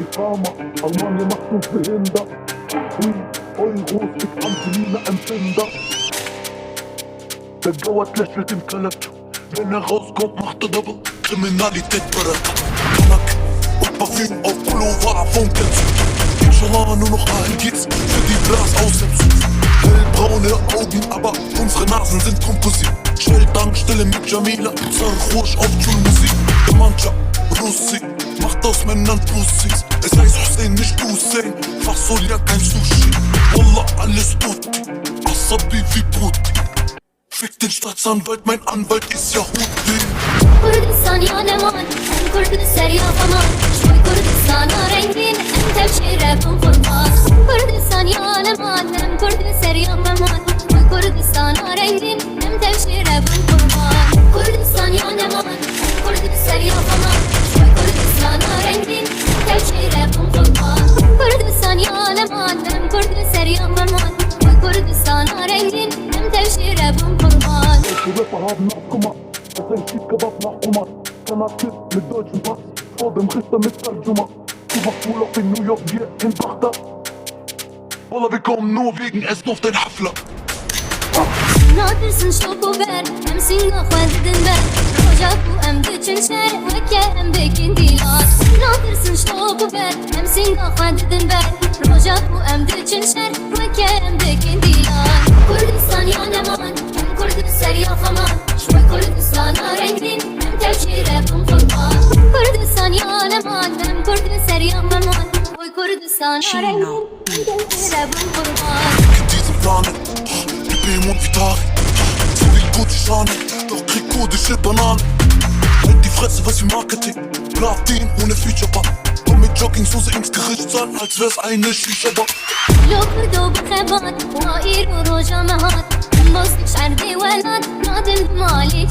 إقامة ألمانيا مخطوط بهندا Euros ist Angelina Empfinder. Der Gauer lächelt im Kalak. Wenn rauskommt, macht Double. Kriminalität bereit. Kanak und Parfüm auf Pullover von Kenzug. Inshallah nur noch AMGs für die Blasaussetzung. Hellbraune Augen, aber unsere Nasen sind Komposit. Shell-Tankstelle mit Jamila, Zarrusch auf Schulmusik. Mancha, Russi, macht aus Männern Pussys. Es heißt Hussein, nicht Hussein, Fasolja, kein Sushi. Wallah, alles Tutti, Asabi wie Putti. Fick den Staatsanwalt, mein Anwalt ist Yahudi. Kurdistan ya leman, en Kurdistan ya faman. Şoy Kurdistan'a rengin, en tevşire bun kurban. Kurdistan ya leman, en Kurdistan ya faman. Şoy Kurdistan'a rengin, en tevşire bun kurban. Kurdistan ya leman, en Kurdistan ya faman. Şoy Kurdistan'a rengin, en tevşire bun kurban. Kurdistan ya leman, en Kurdistan ya faman. Şoy Kurdistan'a rengin, en tevşire bun kurban. Rapper haben Nachkomma, das ein Schiedkebab nach Omar. Kanakist mit deutschem Pass, vor dem Richter mit Tarjuma. Du machst Urlaub in New York, wir in Bagdad. Wallah, wir kommen nur wegen Essen auf den Hafler. ناطرسن شوكو بر همسين أخوان بر رجاكو أم دچن شر وكا أم بكين ديلات ناطرسن شوكو بر همسين أخوان بر رجاكو أم دچن شر وكا أم بكين ديلات كردستان يا نمان أم كردستان يا خمان شوي كردستان رنگين أم تبشيرة بم قربان كردستان يا نمان أم كردستان يا خمان شوي كردستان رنگين أم تبشيرة بم قربان Beam und Vitari, so wie gute Schane, doch krieg kurdische Bananen. Halt die Fresse, was für Marketing, Platin ohne Feature-Bar. Komm mit Jogginghose ins Gerichtssaal, als wär's eine Shisha-Bar. لو كردو بخبات وائر وروجا مهات مبوسك شعر دي ولاد نادن مالي